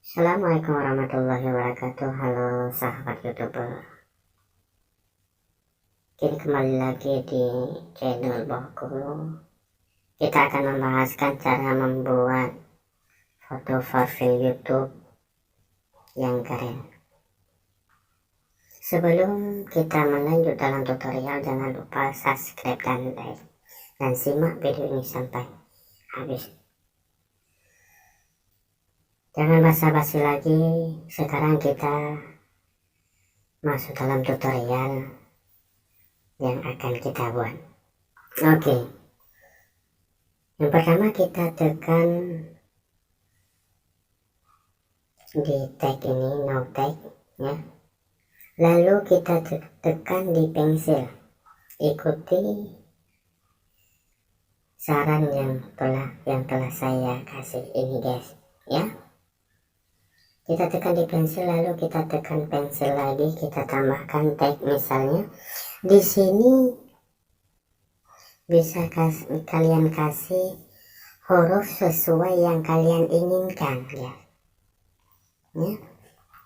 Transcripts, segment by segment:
Assalamualaikum warahmatullahi wabarakatuh. Halo sahabat YouTuber. Kini kembali lagi di channel Boku. Kita akan membahaskan cara membuat foto profil YouTube yang keren. Sebelum kita melanjut dalam tutorial, jangan lupa subscribe dan like, dan simak video ini sampai habis. Jangan basa-basi lagi, sekarang kita masuk dalam tutorial yang akan kita buat. Oke, yang pertama kita tekan di tag ini, no tag ya. Lalu kita tekan di pensil, ikuti saran yang telah saya kasih ini guys ya. Kita tekan di pensil, lalu kita tekan pensil lagi, kita tambahkan tag. Misalnya di sini bisa kalian kasih huruf sesuai yang kalian inginkan ya.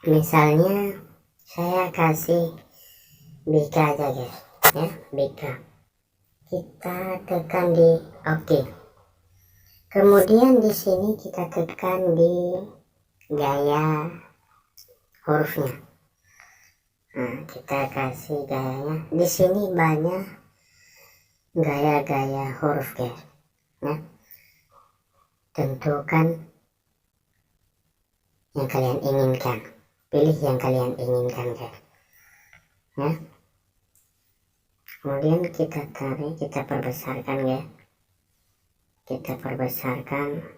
Misalnya saya kasih Bika aja guys ya, Bika. Kita tekan di oke. Kemudian di sini kita tekan di gaya hurufnya. Nah, kita kasih gayanya. Di sini banyak gaya-gaya huruf guys ya. Tentukan yang kalian inginkan, pilih yang kalian inginkan guys ya. Kemudian kita tarik, kita perbesarkan ya, kita perbesarkan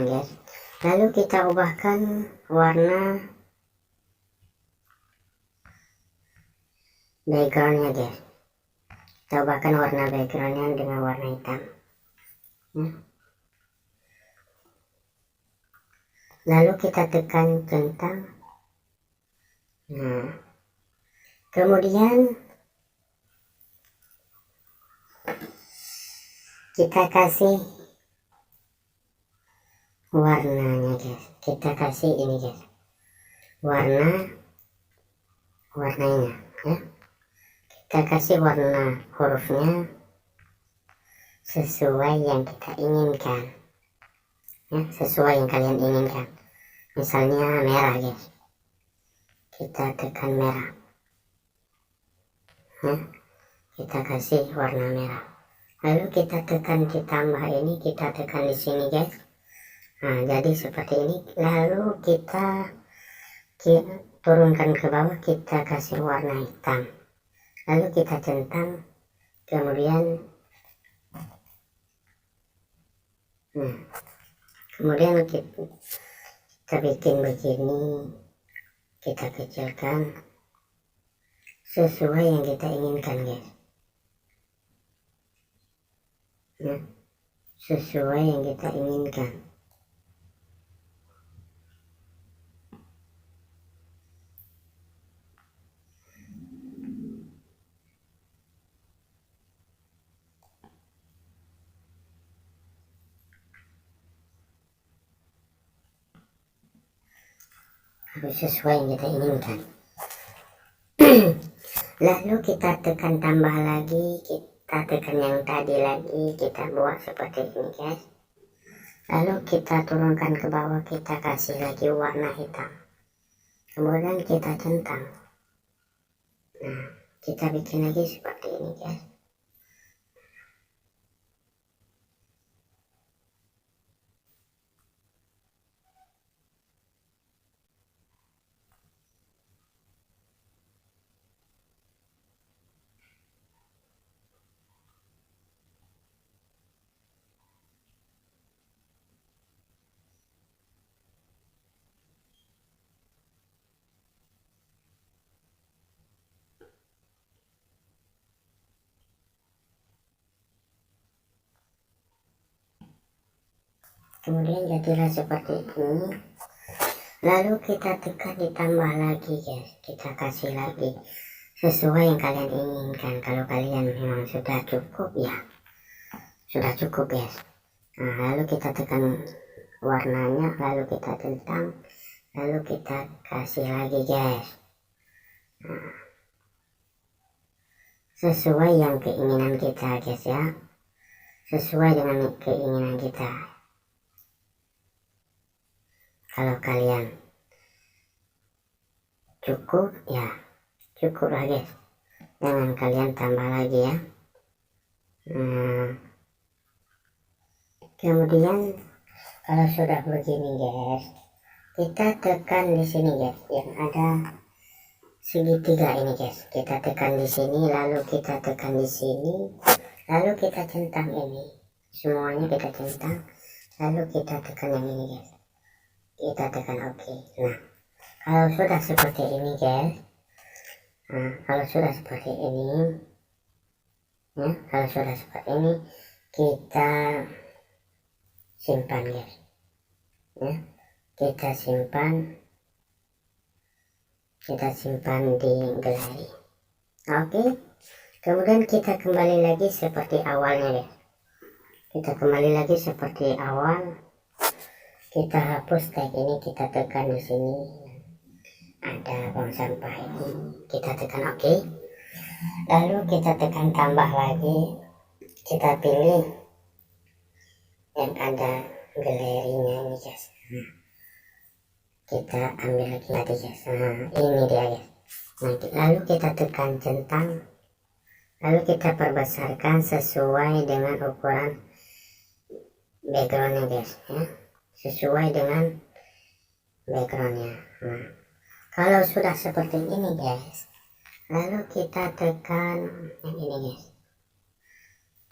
guys. Lalu kita ubahkan warna backgroundnya guys. Kita ubahkan warna backgroundnya dengan warna hitam ya. Lalu kita tekan centang. Nah, kemudian kita kasih warnanya guys. Kita kasih ini guys, warnanya ya. Kita kasih warna hurufnya sesuai yang kita inginkan ya, sesuai yang kalian inginkan. Misalnya merah guys, kita tekan merah ya, kita kasih warna merah. Lalu kita tekan ditambah ini, kita tekan di sini guys. Nah, jadi seperti ini. Lalu kita turunkan ke bawah, kita kasih warna hitam. Lalu kita centang. Kemudian kita bikin begini, kita kecilkan sesuai yang kita inginkan guys ya, sesuai yang kita inginkan. Sesuai yang kita inginkan. Lalu kita tekan tambah lagi, kita tekan yang tadi lagi, kita buat seperti ini guys. Lalu kita turunkan ke bawah, kita kasih lagi warna hitam. Kemudian kita centang. Nah, kita bikin lagi seperti ini guys. Kemudian jadilah seperti ini. Lalu kita tekan ditambah lagi guys, kita kasih lagi sesuai yang kalian inginkan. Kalau kalian memang sudah cukup ya, sudah cukup guys. Nah, lalu kita tekan warnanya, lalu kita centang, lalu kita kasih lagi guys. Nah, sesuai yang keinginan kita guys ya, sesuai dengan keinginan kita. Kalau kalian cukup ya cukup lah guys, jangan kalian tambah lagi ya. Kemudian kalau sudah begini guys, kita tekan di sini guys yang ada segitiga ini guys, kita tekan di sini, lalu kita tekan di sini, lalu kita centang ini semuanya, kita centang, lalu kita tekan yang ini guys, kita tekan OK. Nah, kalau sudah seperti ini guys, kalau sudah seperti ini ya, kalau sudah seperti ini kita simpan guys ya, kita simpan di galeri. Oke, kemudian kita kembali lagi seperti awalnya guys, kita kembali lagi seperti awal, kita hapus tag ini, kita tekan di sini ada buang sampah ini, kita tekan OK, lalu kita tekan tambah lagi, kita pilih yang ada galerinya ini guys. Kita ambil lagi guys. Nah, ini dia guys. Nah, lalu kita tekan centang, lalu kita perbesarkan sesuai dengan ukuran backgroundnya guys ya, sesuai dengan backgroundnya. Nah, kalau sudah seperti ini guys, lalu kita tekan yang ini guys,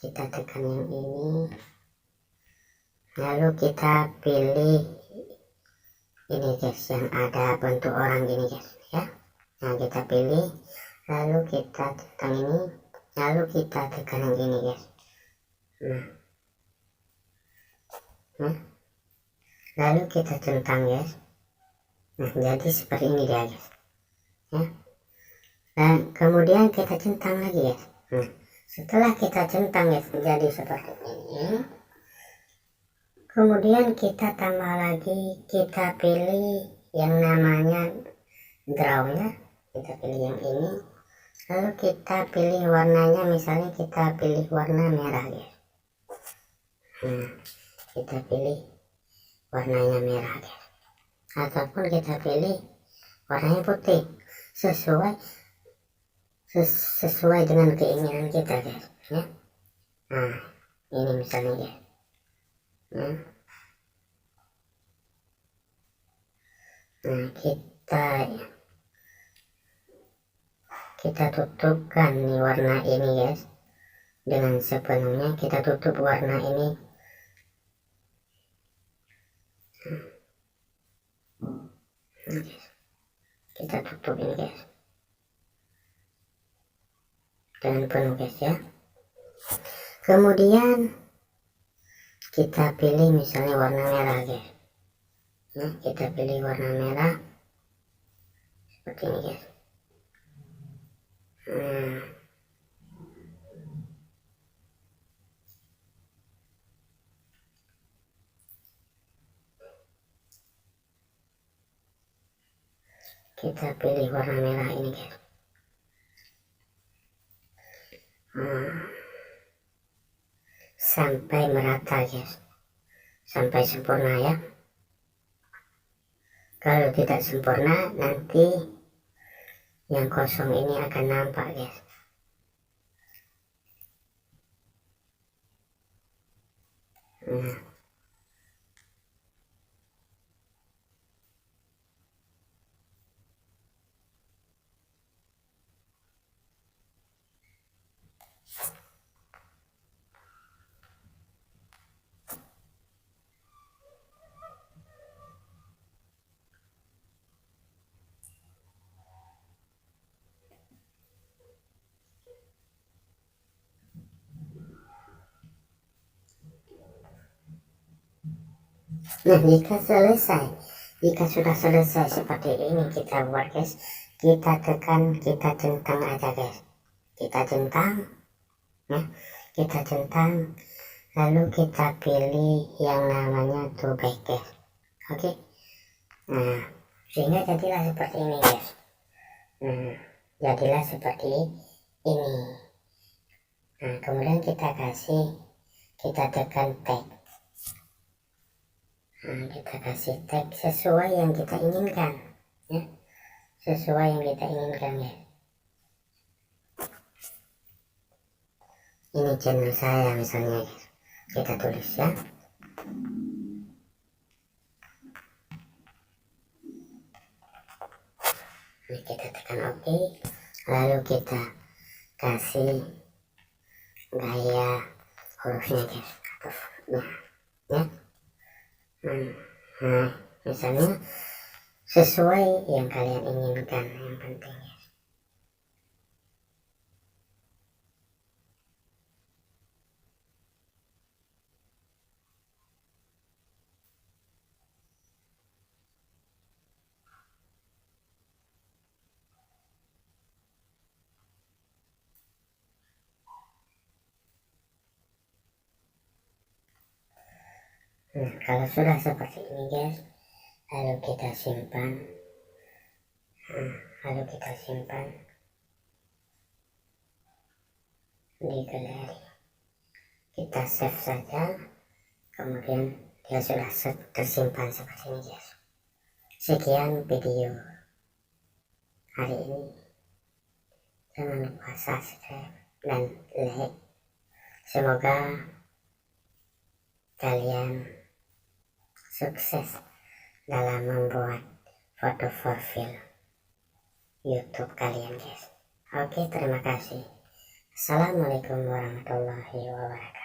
kita tekan yang ini, lalu kita pilih ini guys yang ada bentuk orang gini guys ya. Nah, kita pilih, lalu kita tekan ini, lalu kita tekan yang ini guys. Nah, lalu kita centang guys. Nah, jadi seperti ini dia guys ya. Dan kemudian kita centang lagi guys. Nah, setelah kita centang guys jadi seperti ini, kemudian kita tambah lagi, kita pilih yang namanya drawnya, kita pilih yang ini, lalu kita pilih warnanya, misalnya kita pilih warna merah guys. Nah, kita pilih warnanya merah guys, ataupun kita pilih warnanya putih, sesuai dengan keinginan kita guys ya. Nah, ini misalnya guys. Nah, kita tutupkan nih warna ini guys dengan sepenuhnya, kita tutup warna ini. Kita tutup ini guys dengan penuh guys ya. Kemudian kita pilih misalnya warna merah guys. Nah, kita pilih warna merah seperti ini guys. Kita pilih warna merah ini guys. Sampai merata guys, sampai sempurna ya. Kalau tidak sempurna nanti yang kosong ini akan nampak guys. Nah, jika sudah selesai seperti ini kita buat guys, kita tekan, kita centang aja guys, kita centang ya, kita centang, lalu kita pilih yang namanya throwback guys. Oke. Nah, sehingga jadilah seperti ini guys. Jadilah seperti ini. Nah, kemudian kita tekan tag. Nah, kita kasih tag sesuai yang kita inginkan, ya, sesuai yang kita inginkan ya. Ini channel saya misalnya, kita tulis ya. Ini kita tekan OK, lalu kita kasih gaya hurufnya guys, atau ya. Nah, misalnya sesuai yang kalian inginkan, yang penting ya. Nah, kalau sudah seperti ini guys, lalu kita simpan. Di galeri, kita save saja, kemudian dia sudah tersimpan seperti ini guys. Sekian video hari ini, jangan lupa subscribe dan like. Semoga kalian sukses dalam membuat foto profil YouTube kalian guys. Oke, terima kasih. Assalamualaikum warahmatullahi wabarakatuh.